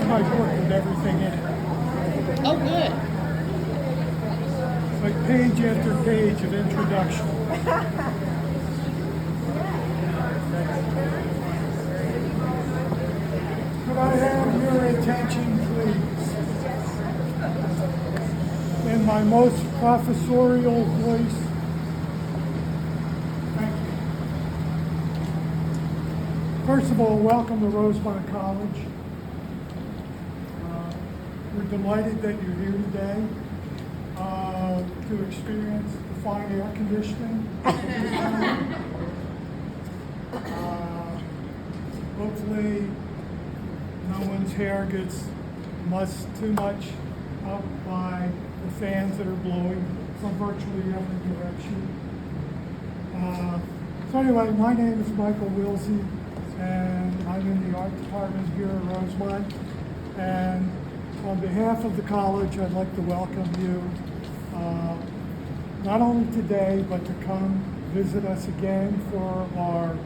my book with everything in it. Oh, good. Like page after page of introduction. Could I have your attention, please? In my most professorial voice. Thank you. First of all, welcome to Rosemont College. We're delighted that you're here today to experience the fine air conditioning. Hopefully, no one's hair gets too much up by the fans that are blowing from virtually every direction. So anyway, my name is Michael Wilsey, and I'm in the art department here at Rosemont. And on behalf of the college, I'd like to welcome you, not only today, but to come visit us again for our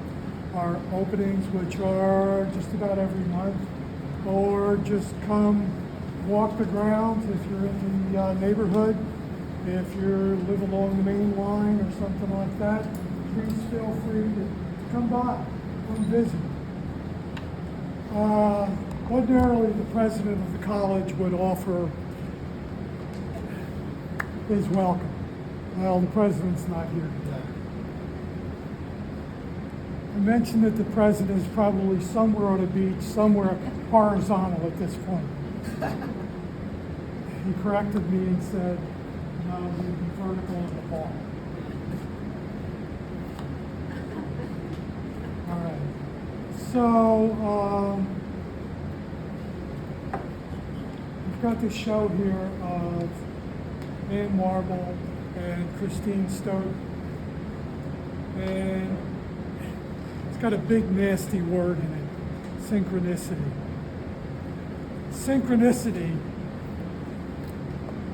openings, which are just about every month, or just come walk the grounds if you're in the neighborhood. If you live along the main line or something like that, please feel free to come by, come visit. Ordinarily, the president of the college would offer his welcome. Well, the president's not here today. I mentioned that the president is probably somewhere on a beach, somewhere horizontal at this point. He corrected me and said, no, he'd be vertical in the fall. All right. So, we've got this show here of Marble and Christine Stoughton. And it's got a big nasty word in it, synchronicity. Synchronicity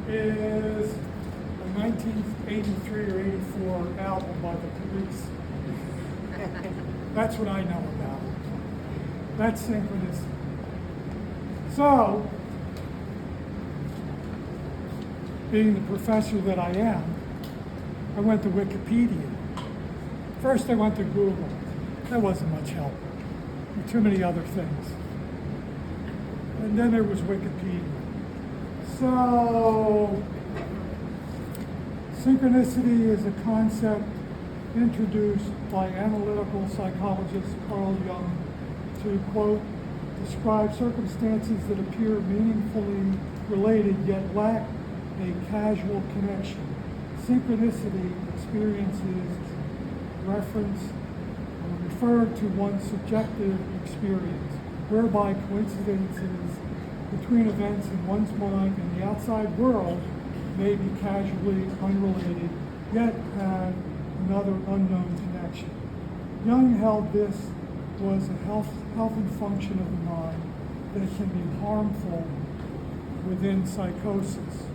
is a 1983 or 84 album by the Police. That's what I know about it. That's synchronicity. So, being the professor that I am, I went to Wikipedia. First I went to Google. That wasn't much help. There were too many other things. And then there was Wikipedia. So, synchronicity is a concept introduced by analytical psychologist Carl Jung to, quote, describe circumstances that appear meaningfully related yet lack a casual connection. Synchronicity experiences refer to one's subjective experience, whereby coincidences between events in one's mind and the outside world may be casually unrelated, yet have another unknown connection. Jung held this was a health and function of the mind that can be harmful within psychosis.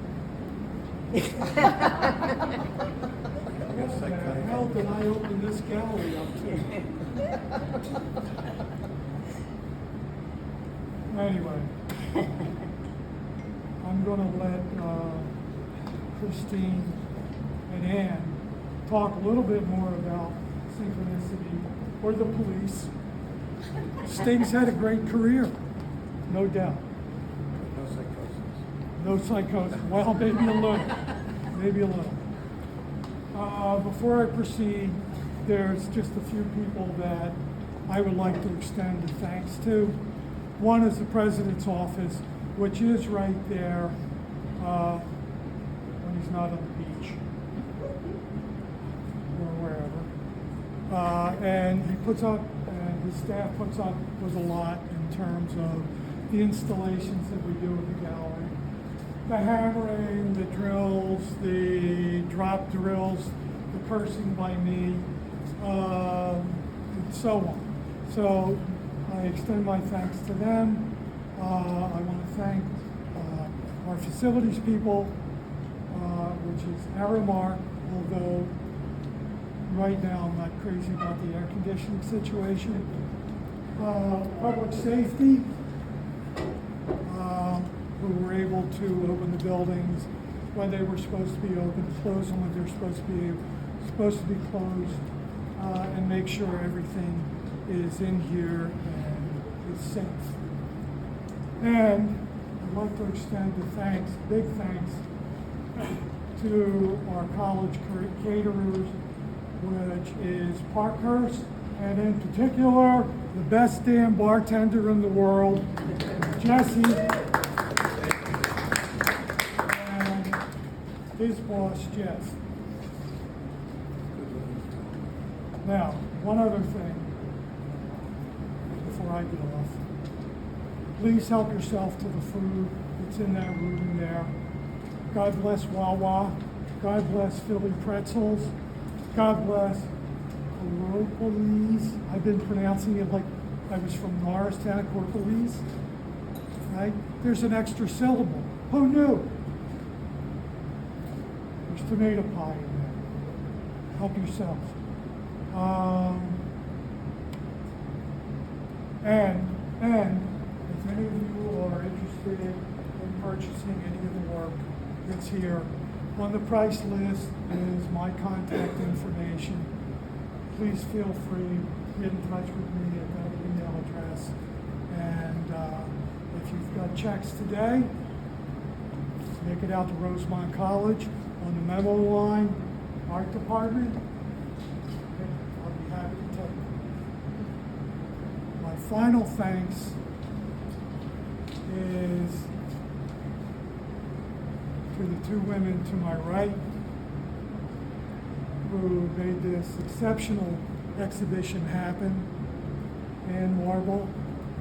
What the hell did I open this gallery up to? Anyway, I'm going to let Christine and Ann talk a little bit more about synchronicity or the Police. Sting's had a great career, no doubt. No psychosis. Well, maybe a little. Maybe a little. Before I proceed, there's just a few people that I would like to extend a thanks to. One is the President's office, which is right there when he's not on the beach or wherever. And he puts up, and his staff puts up with a lot in terms of the installations that we do in the gallery. The hammering, the drills, the drop drills, the cursing by me, and so on. So I extend my thanks to them. I want to thank our facilities people, which is Aramark, although right now I'm not crazy about the air conditioning situation. Public safety, who were able to open the buildings when they were supposed to be open, close them when they're supposed to be closed, and make sure everything is in here and is safe. And I'd like to extend a big thanks to our college caterers, which is Parkhurst, and in particular, the best damn bartender in the world, Jesse, and his boss, Jess. Now, one other thing before I get off. Please help yourself to the food that's in that room there. God bless Wawa. God bless Philly Pretzels. God bless Corpolis. I've been pronouncing it like I was from Norristown, Corpolis. Right? There's an extra syllable. Who knew? There's tomato pie in there. Help yourself. And if any of you are interested in purchasing any of the work that's here, on the price list is my contact information. Please feel free to get in touch with me at that email address. And if you've got checks today, make it out to Rosemont College on the memo line, art department. I'll be happy to take them. My final thanks is to the two women to my right who made this exceptional exhibition happen, and Marble,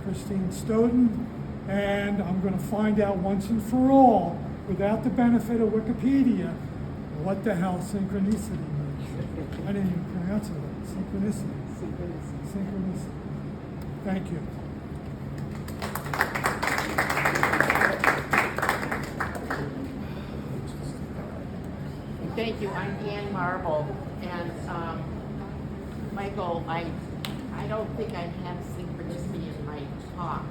Christine Stoughton, and I'm going to find out once and for all, without the benefit of Wikipedia, what the hell synchronicity means. I didn't even pronounce it right. Synchronicity. Synchronicity. Thank you. Thank you. I'm Ann Marble, and Michael, I don't think I have synchronicity in my talk,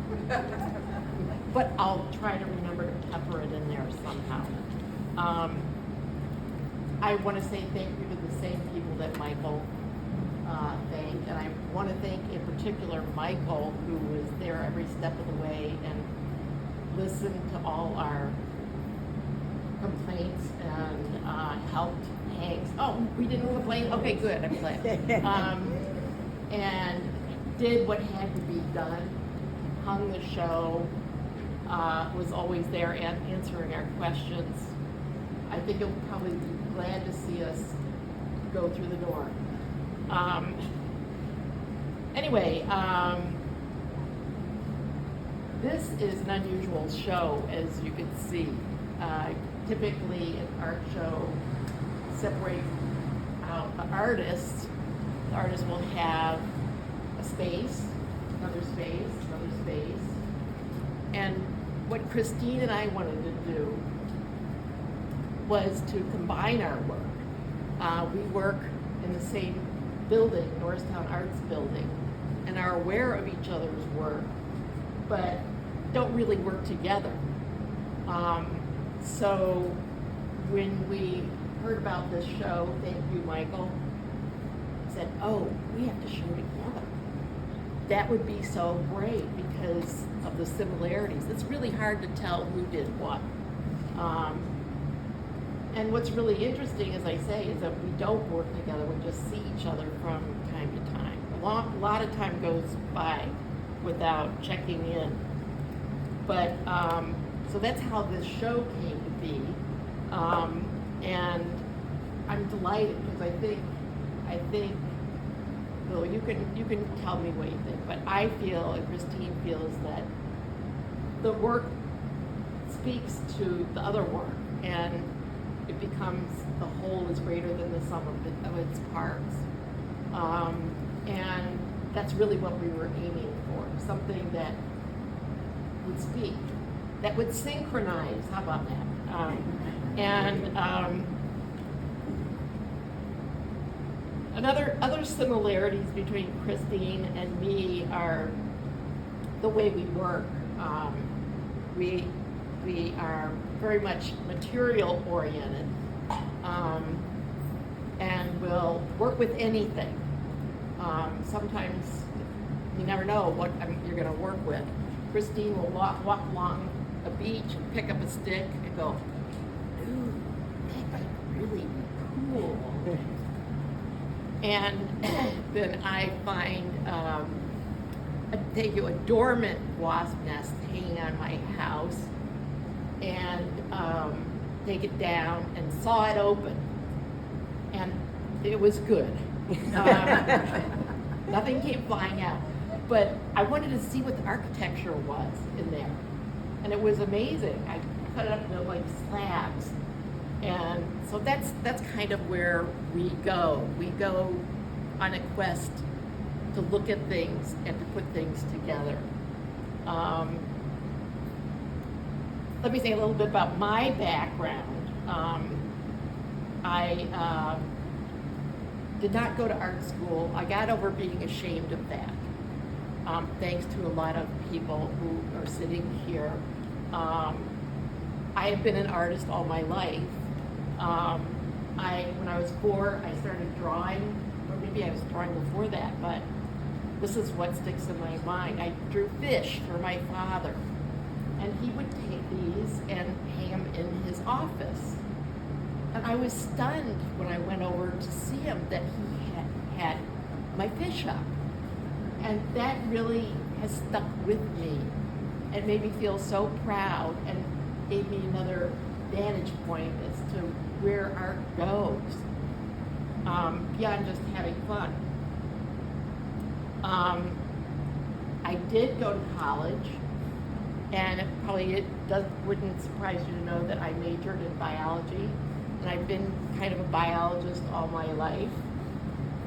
but I'll try to remember to pepper it in there somehow. I want to say thank you to the same people that Michael thanked, and I want to thank in particular Michael, who was there every step of the way and listened to all our complaints and helped Hanks. Oh, we didn't complain? Okay, good, I'm glad. And did what had to be done, hung the show, was always there and answering our questions. I think you'll probably be glad to see us go through the door. Anyway, this is an unusual show, as you can see. Typically, an art show separates out the artists. The artist will have a space, another space, another space. And what Christine and I wanted to do was to combine our work. We work in the same building, Norristown Arts Building, and are aware of each other's work, but don't really work together. So when we heard about this show, thank you, Michael, said, oh, we have to show together. That would be so great because of the similarities. It's really hard to tell who did what. And what's really interesting, as I say, is that we don't work together, we just see each other from time to time. A lot of time goes by without checking in. But, so that's how this show came to be. And I'm delighted because I think, Bill, you can tell me what you think, but I feel, and Christine feels, that the work speaks to the other work, and it becomes, the whole is greater than the sum of its parts. And that's really what we were aiming for, something that would speak, that would synchronize. How about that? Other similarities between Christine and me are the way we work. We are very much material oriented, and will work with anything. Sometimes you never know what you're going to work with. Christine will walk along a beach and pick up a stick and go, "Ooh, that might really be cool." And then I find a dormant wasp nest hanging on my house, and take it down and saw it open, and it was good. Nothing came flying out, but I wanted to see what the architecture was in there, and it was amazing. I cut it up into like slabs, and so that's kind of where we go. We go on a quest to look at things and to put things together. Let me say a little bit about my background. I did not go to art school. I got over being ashamed of that, thanks to a lot of people who are sitting here. I have been an artist all my life. When I was 4, I started drawing, or maybe I was drawing before that, but this is what sticks in my mind. I drew fish for my father, and he would take these and hang them in his office. And I was stunned when I went over to see him that he had my fish up. And that really has stuck with me. It made me feel so proud and gave me another vantage point as to where art goes, beyond just having fun. I did go to college, and wouldn't surprise you to know that I majored in biology, and I've been kind of a biologist all my life.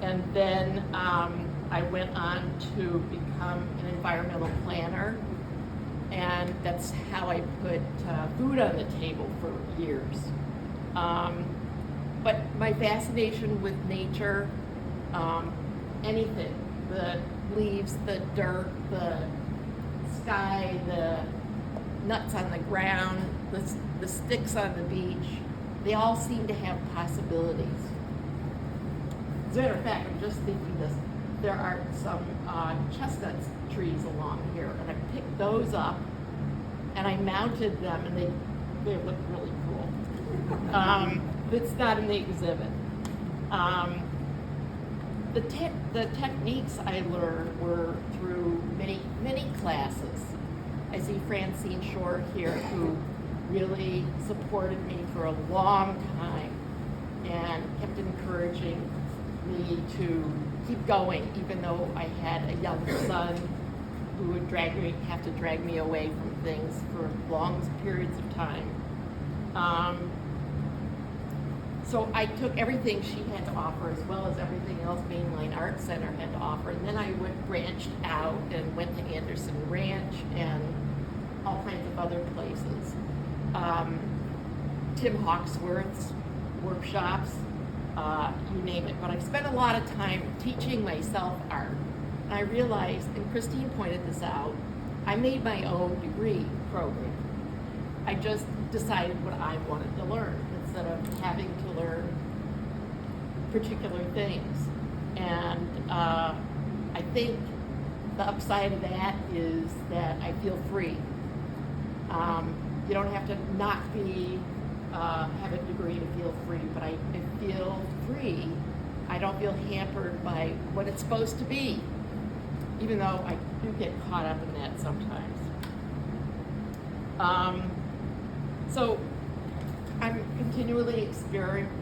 And then I went on to become an environmental planner, and that's how I put food on the table for years. But my fascination with nature, anything, the leaves, the dirt, the sky, the nuts on the ground, the sticks on the beach, they all seem to have possibilities. As a matter of fact, I'm just thinking this, there are some chestnut trees along here, and I picked those up and I mounted them, and they look really cool. It's not in the exhibit. The techniques I learned were through many classes. I see Francine Shore here, who really supported me for a long time and kept encouraging me to keep going, even though I had a young son who would have to drag me away from things for long periods of time. So I took everything she had to offer, as well as everything else Mainline Art Center had to offer, and then I branched out and went to Anderson Ranch and all kinds of other places. Tim Hawksworth's workshops, you name it. But I spent a lot of time teaching myself art. And I realized, and Christine pointed this out, I made my own degree program. I just decided what I wanted to learn instead of having to learn particular things. And I think the upside of that is that I feel free. You don't have to not have a degree to feel free, but I feel free. I don't feel hampered by what it's supposed to be, even though I do get caught up in that sometimes. So I'm continually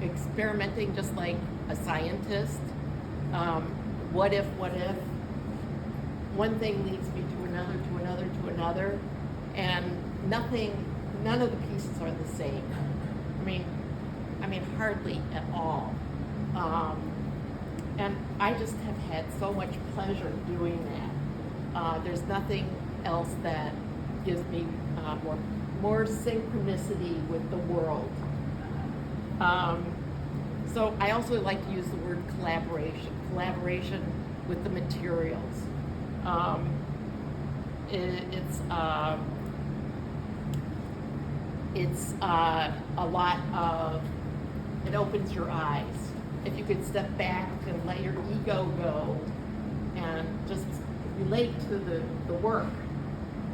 experimenting, just like a scientist. What if? One thing leads me to another, and none of the pieces are the same. I mean, hardly at all. And I just have had so much pleasure doing that. There's nothing else that gives me more synchronicity with the world. So I also like to use the word collaboration with the materials. it's a lot of, it opens your eyes. If you could step back and let your ego go and just relate to the work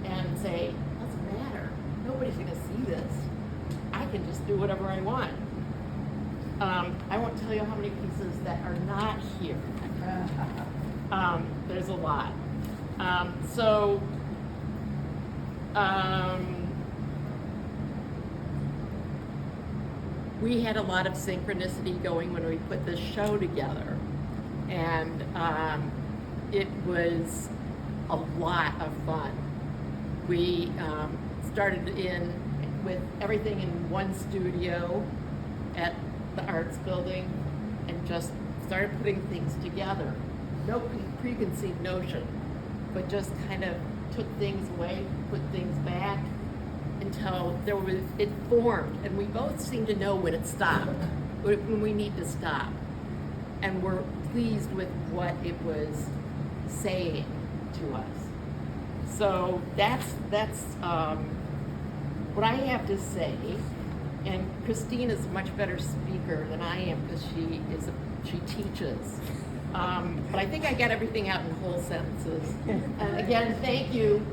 and say, doesn't matter, nobody's gonna see this. I can just do whatever I want. I won't tell you how many pieces that are not here. There's a lot. We had a lot of synchronicity going when we put this show together, and it was a lot of fun. We started with everything in one studio at the Arts Building and just started putting things together. No preconceived notion, but just kind of took things away, put things back until it formed, and we both seem to know when it stopped, when we need to stop. And we're pleased with what it was saying to us. So that's what I have to say. And Christine is a much better speaker than I am because she teaches. But I think I got everything out in whole sentences. And again, thank you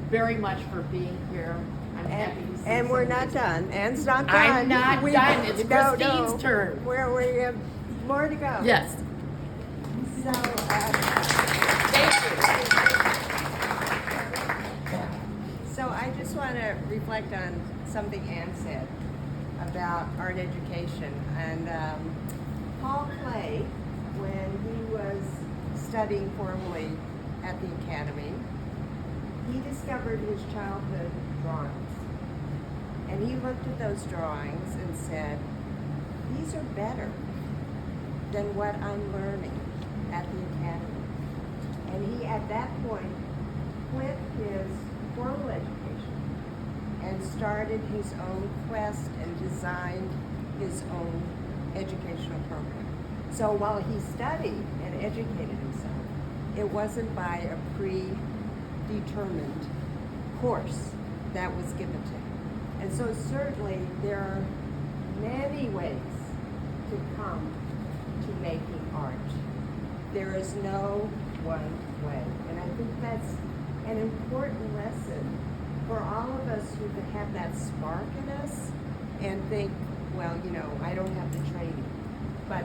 very much for being here. I'm happy to see And we're not done. Anne's not done. I'm not done. It's Christine's turn. We have more to go. Yes. So, Thank you. so I just want to reflect on something Anne said about art education. And Paul Clay, when he was studying formally at the academy, he discovered his childhood drawings. And he looked at those drawings and said, these are better than what I'm learning at the academy. And he, at that point, quit his formal education and started his own quest and designed his own educational program. So while he studied and educated himself, it wasn't by a predetermined course that was given to him. And so certainly there are many ways to come to making art. There is no one way. And I think that's an important lesson for all of us who have that spark in us and think, well, you know, I don't have the training. But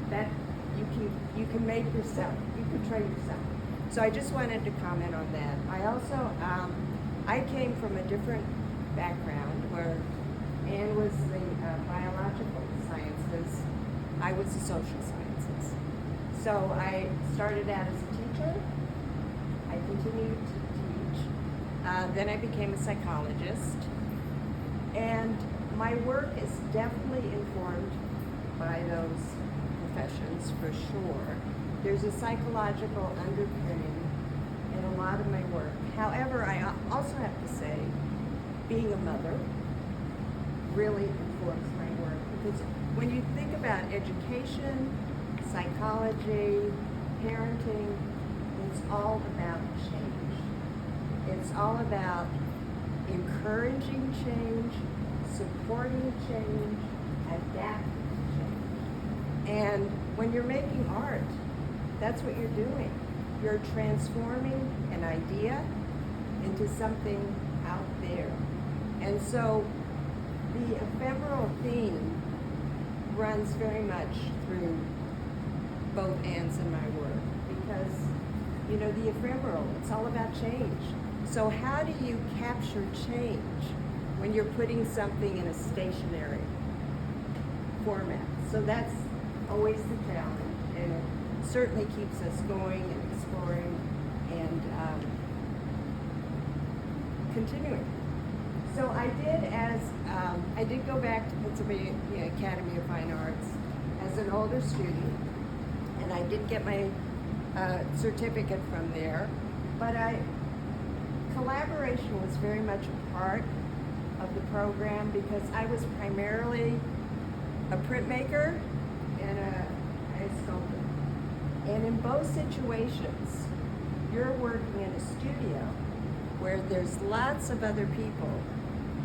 that you can make yourself, you can train yourself. So I just wanted to comment on that. I also, I came from a different background where Anne was the biological sciences, I was the social sciences. So I started out as a teacher, I continued to teach, then I became a psychologist, and my work is definitely informed by those professions for sure. There's a psychological underpinning in a lot of my work. However, I also have to say, being a mother really informs my work, because when you think about education, psychology, parenting, it's all about change. It's all about encouraging change, supporting change, adapting to change. And when you're making art, that's what you're doing. You're transforming an idea into something out there. And so the ephemeral theme runs very much through both Anne's and my work, because, you know, the ephemeral, it's all about change. So how do you capture change when you're putting something in a stationary format? So that's always the challenge, and it certainly keeps us going and exploring and continuing. So I did go back to Pennsylvania Academy of Fine Arts as an older student, and I did get my certificate from there, but collaboration was very much a part of the program because I was primarily a printmaker and a sculptor. And in both situations, you're working in a studio where there's lots of other people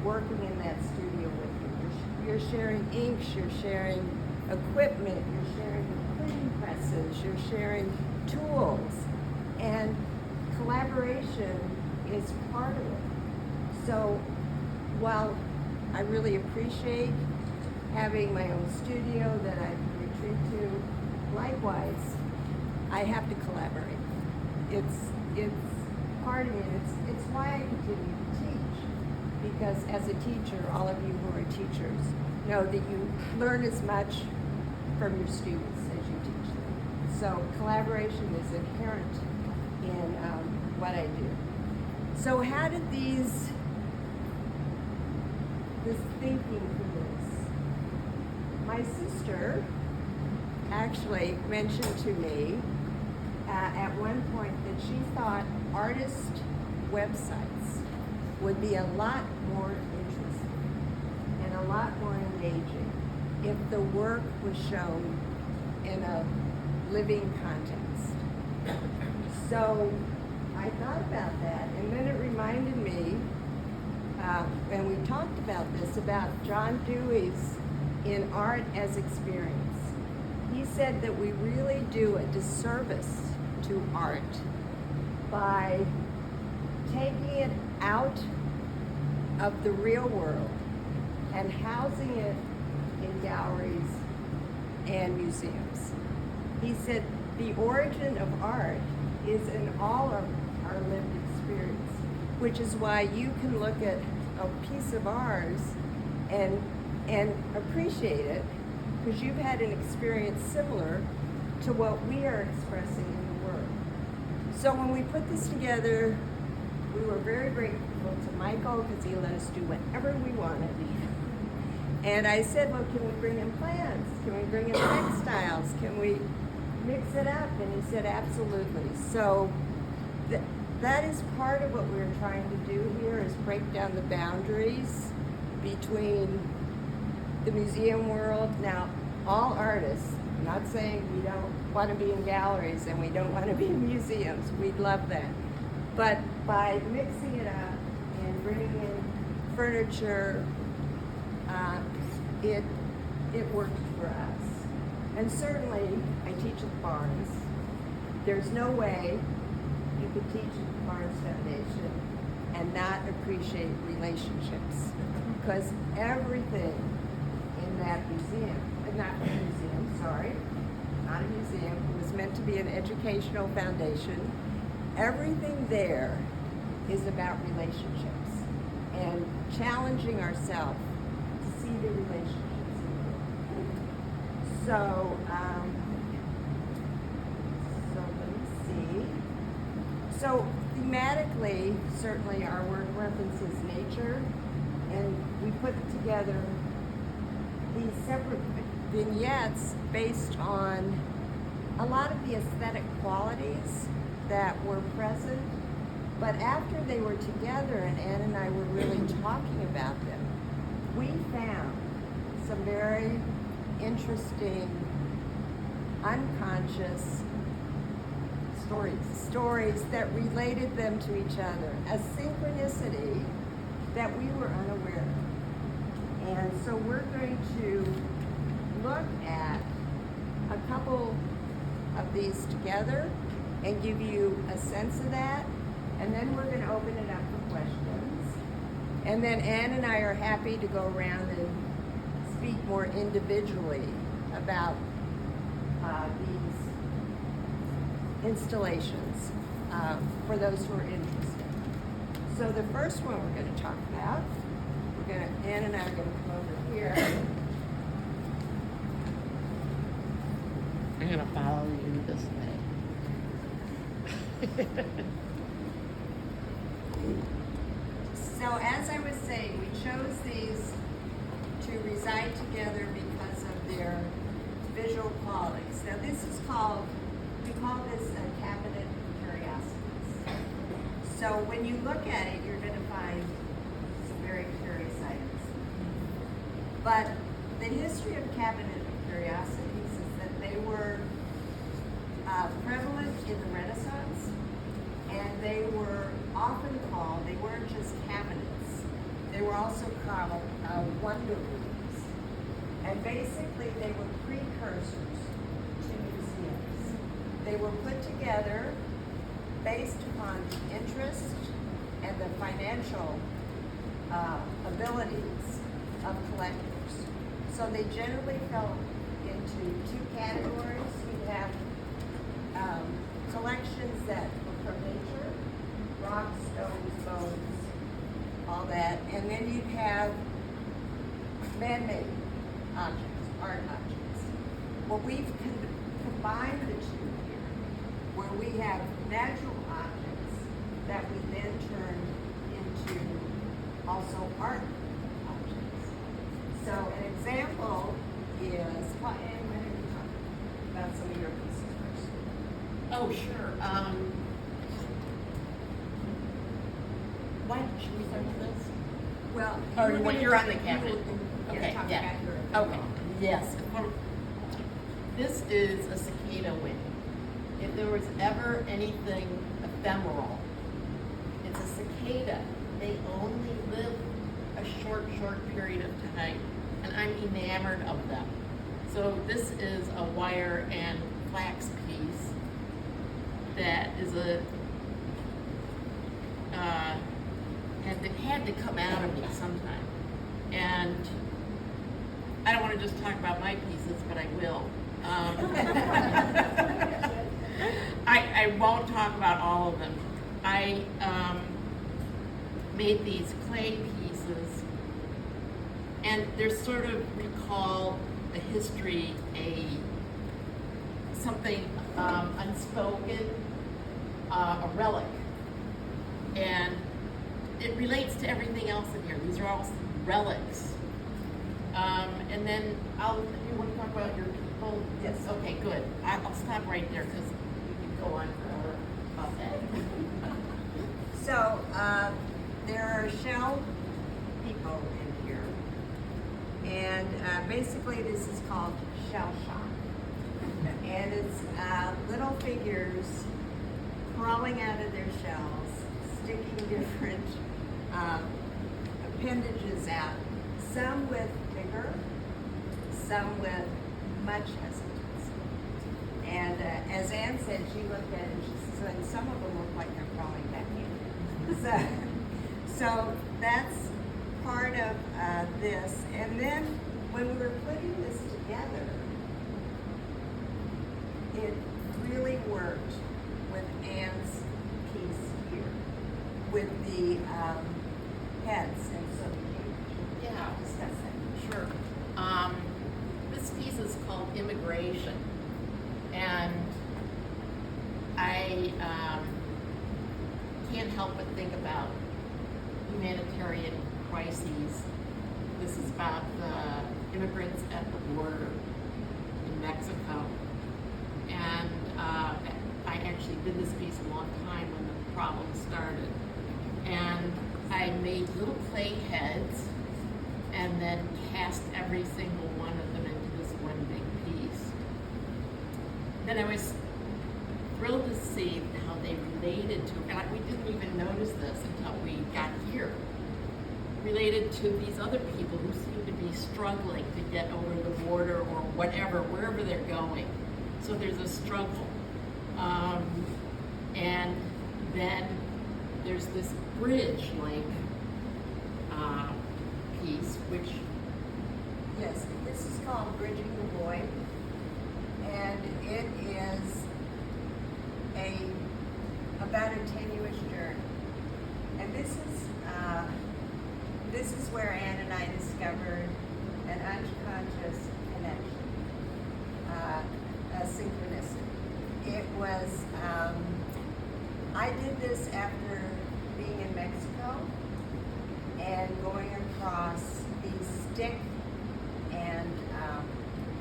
working in that studio with you. You're sharing inks, you're sharing equipment, you're sharing printing presses, you're sharing tools, and collaboration is part of it. So while I really appreciate having my own studio that I can retreat to, likewise, I have to collaborate. It's part of me. It's why I continue to teach. Because as a teacher, all of you who are teachers know that you learn as much from your students as you teach them. So collaboration is inherent in what I do. So how did this thinking for this? My sister actually mentioned to me at one point that she thought artist websites would be a lot more interesting and a lot more engaging if the work was shown in a living context. So I thought about that, and then it reminded me, and we talked about this, about John Dewey's In Art as Experience. He said that we really do a disservice to art by taking it out of the real world and housing it in galleries and museums. He said the origin of art is in all of our lived experience, which is why you can look at a piece of ours and appreciate it, because you've had an experience similar to what we are expressing in the work. So when we put this together, we were very grateful to Michael because he let us do whatever we wanted. And I said, well, can we bring in plants? Can we bring in textiles? Can we mix it up? And he said, absolutely. So that is part of what we're trying to do here, is break down the boundaries between the museum world. Now, all artists, I'm not saying we don't want to be in galleries and we don't want to be in museums. We'd love that. But by mixing it up and bringing in furniture, it worked for us. And certainly, I teach at the Barnes. There's no way you could teach at the Barnes Foundation and not appreciate relationships, because everything in that museum, not a museum, it was meant to be an educational foundation. Everything there is about relationships and challenging ourselves to see the relationships in the world. So let me see. So thematically, certainly our work references nature, and we put together these separate vignettes based on a lot of the aesthetic qualities that were present. But after they were together and Ann and I were really talking about them, we found some very interesting, unconscious stories that related them to each other, a synchronicity that we were unaware of. And so we're going to look at a couple of these together and give you a sense of that, and then we're going to open it up for questions. And then Ann and I are happy to go around and speak more individually about these installations for those who are interested. So the first one we're going to talk about, Ann and I are going to come over here. I'm gonna follow you this way. So as I was saying, we chose these to reside together because of their visual qualities. Now we call this a cabinet of curiosities. So when you look at it, you're going to find some very curious items. But the history of cabinet of curiosities is that they were prevalent in the Renaissance, and they were often called, they weren't just cabinets, they were also called wonder rooms. And basically, they were precursors to museums. They were put together based upon the interest and the financial abilities of collectors. So they generally fell into two categories. You have collections that were from nature, rocks, stones, bones, all that. And then you have man-made objects, art objects. Well, we've combined the two here, where we have natural objects that we then turn into also art objects. So an example is, well, and why don't you talk about some of your pieces first? Oh, sure. Why should we start with this? Well, Or you were when gonna you're on talk- the cabinet. you were Okay, talking yeah. about your Okay, yes. Well, this is a cicada wing. If there was ever anything ephemeral, it's a cicada. They only live a short period of time, and I'm enamored of them. So this is a wire and flax piece that is had to come out of me sometime. And I don't want to just talk about my pieces, but I will. I won't talk about all of them. I made these clay pieces, and they're sort of recall a history, something unspoken, a relic, and it relates to everything else in here. These are all relics. And then you want to talk about your people? Yes. Okay, good. I'll stop right there because we could go on forever about that. So, there are shell people in here. And basically this is called shell shock. And it's little figures crawling out of their shells, sticking different appendages out, some with vigor, some with much hesitancy. And as Anne said, she looked at it and she said, and some of them look like they're crawling back in. So that's part of this. And then when we were putting this together, it really worked with Anne's piece here, with the heads. And so Yeah. discuss that. Sure. This piece is called Immigration, and I can't help but think about humanitarian crises. This is about the immigrants at the border in Mexico, and I actually did this piece a long time when the problem started, and I made little clay heads and then cast every single one of them into this one big piece. Then I was thrilled to see how they related to, and we didn't even notice this until we got here, related to these other people who seem to be struggling to get over the border or whatever, wherever they're going. So there's a struggle. And then there's this bridge-like piece, which Yes, this is called Bridging the Void, and it is about a tenuous journey. And this is where Anne and I discovered an unconscious connection, a synchronicity. It was, I did this after being in Mexico and going across these stick and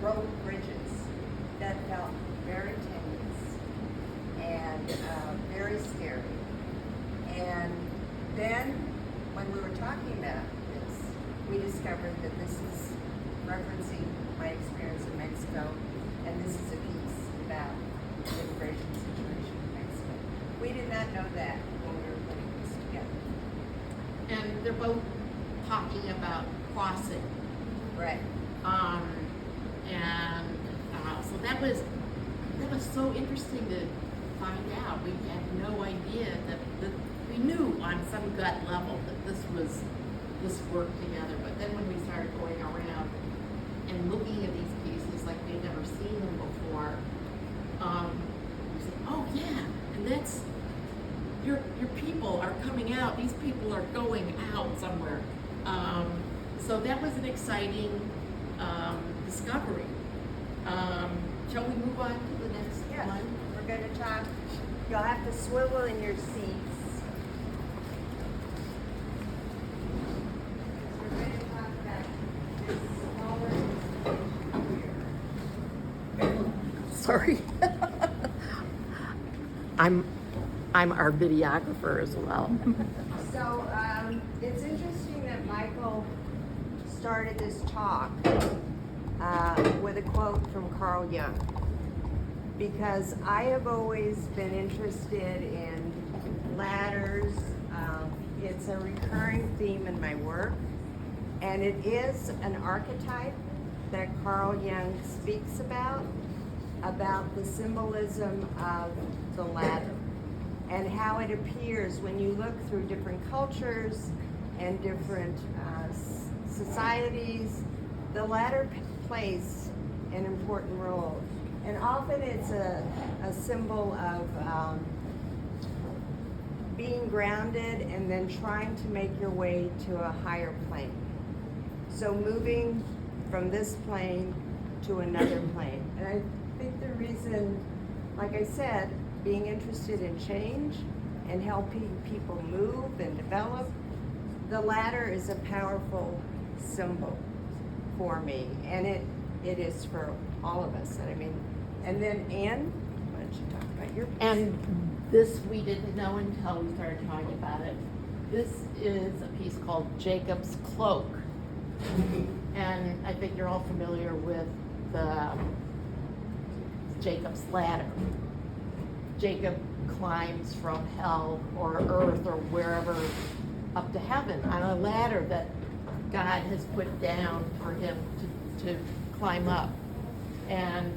rope bridges that felt very tenuous and very scary. And then when we were talking about this, we discovered that this is referencing my experience in Mexico, and this is a piece about the immigration situation in Mexico. We did not know that when we were putting this together. and they're both talking about crossing. Right. And so that was so interesting to find out. We had no idea that we knew on some gut level that this worked together. But then when we started going around and looking at these pieces like we'd never seen them before, we said, oh yeah, and that's your people are coming out. These people are going out somewhere. So that was an exciting discovery. Shall we move on to the next Yes, one? we're going to talk. You'll have to swivel in your seats. We're going to talk about this smaller here. Sorry. I'm our videographer as well. So it's interesting that Michael started this talk with a quote from Carl Jung, because I have always been interested in ladders. It's a recurring theme in my work, and it is an archetype that Carl Jung speaks about the symbolism of the ladder and how it appears when you look through different cultures and different societies. The ladder plays an important role, and often it's a symbol of being grounded and then trying to make your way to a higher plane. So moving from this plane to another plane. And I think the reason, like I said, being interested in change and helping people move and develop, the ladder is a powerful symbol for me, and it is for all of us. And I mean, and then Anne, why don't you talk about your piece? And this we didn't know until we started talking about it. This is a piece called Jacob's Cloak. And I think you're all familiar with the Jacob's ladder. Jacob climbs from hell or earth or wherever up to heaven on a ladder that God has put down for him to climb up. And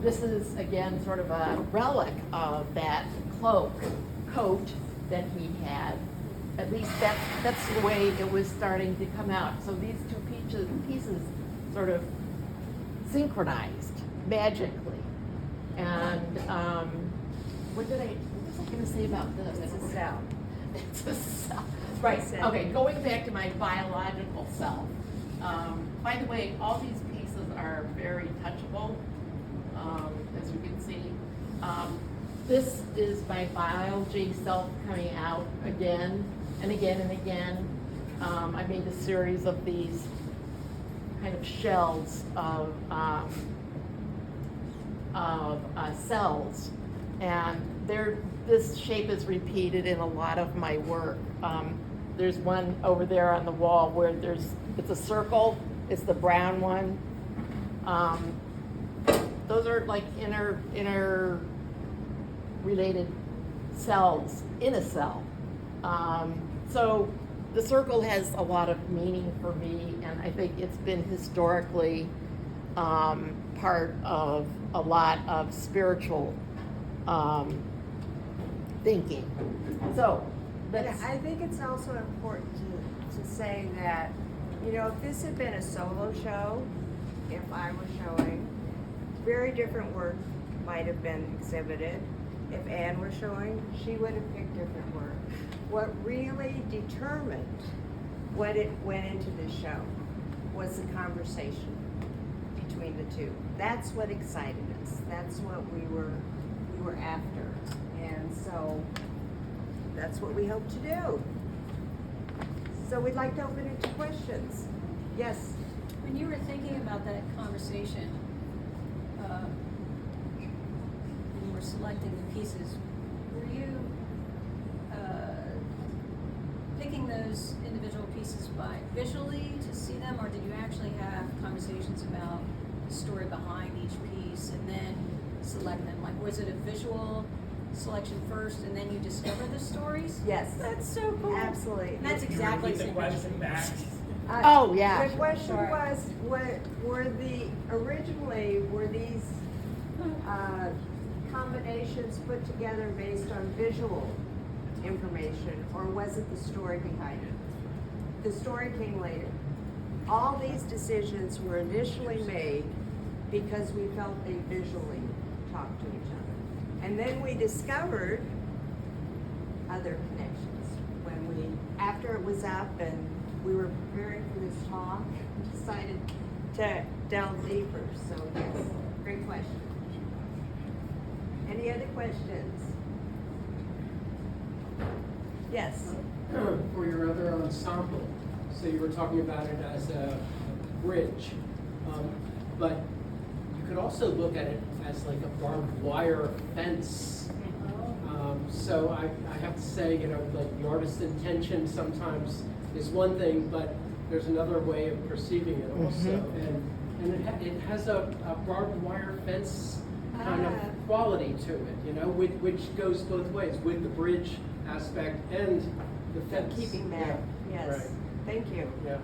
this is, again, sort of a relic of that coat that he had. At least that's the way it was starting to come out. So these two pieces sort of synchronized magically. And what was I going to say about this? It's a cell. It's a cell. Right. Okay. Going back to my biological self. By the way, all these pieces are very touchable, as you can see. This is my biology self coming out again and again and again. I made a series of these kind of shells of cells, and this shape is repeated in a lot of my work. There's one over there on the wall where it's a circle. It's the brown one. Those are like inner related cells in a cell. So the circle has a lot of meaning for me, and I think it's been historically part of a lot of spiritual thinking. So And I think it's also important to say that, you know, if this had been a solo show, if I were showing, very different work might have been exhibited. If Anne were showing, she would have picked different work. What really determined what it went into the show was the conversation between the two. That's what excited us. That's what we were after. And so that's what we hope to do. So we'd like to open it to questions. Yes? When you were thinking about that conversation, when you were selecting the pieces, were you picking those individual pieces by visually to see them, or did you actually have conversations about the story behind each piece and then select them? Like, was it a visual selection first and then you discover the stories? Yes, That's so cool. absolutely. And that's You exactly repeat the same question back. Oh, yeah. The question Sorry. was, originally, were these combinations put together based on visual information, or was it the story behind it? The story came later. All these decisions were initially made because we felt they visually talked to each other. And then we discovered other connections. After it was up and we were preparing for this talk, decided to delve deeper. So yes, great question. Any other questions? Yes. For your other ensemble, so you were talking about it as a bridge, but you could also look at it as like a barbed wire fence. So I have to say, you know, like the artist's intention sometimes is one thing, but there's another way of perceiving it also. And it has a barbed wire fence kind of quality to it, you know, which goes both ways, with the bridge aspect and the fence. Keeping that, Yeah, yes. right. Thank you. Yeah.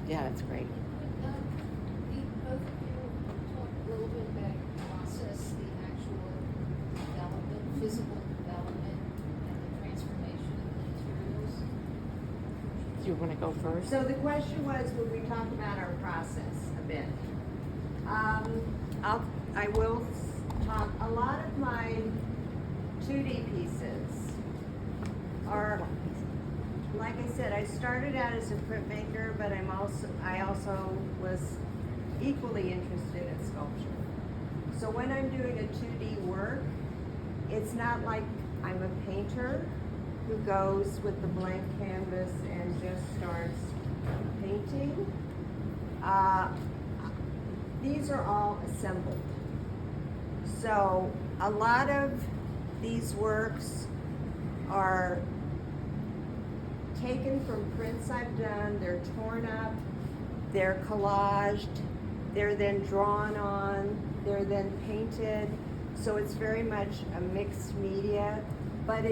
Yeah, it's great. Both of you talk a little bit about your process, the actual development, physical development, and the transformation of the materials. Do you want to go first? So the question was, would we talk about our process a bit? I will talk, a lot of my 2D pieces are, like I said, I started out as a printmaker, but I also was equally interested in sculpture. So when I'm doing a 2D work, it's not like I'm a painter who goes with the blank canvas and just starts painting. These are all assembled. So a lot of these works are taken from prints I've done, they're torn up, they're collaged, they're then drawn on, they're then painted. So it's very much a mixed media, but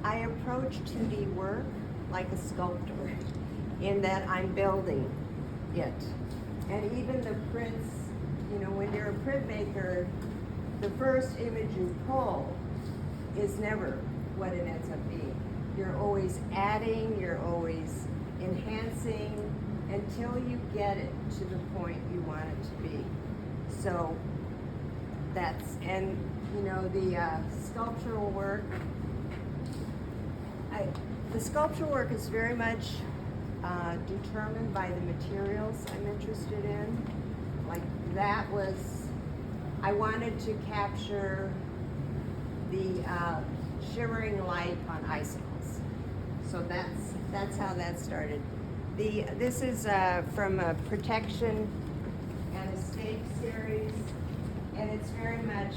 I approach 2D work like a sculptor in that I'm building it. And even the prints, you know, when you're a printmaker, the first image you pull is never what it ends up being. You're always adding, you're always enhancing until you get it to the point you want it to be. So that's, and you know, the sculptural work, the sculptural work is very much determined by the materials I'm interested in. Like that was, I wanted to capture the shimmering light on icicles. So that's how that started. This is from a Protection and Escape series, and it's very much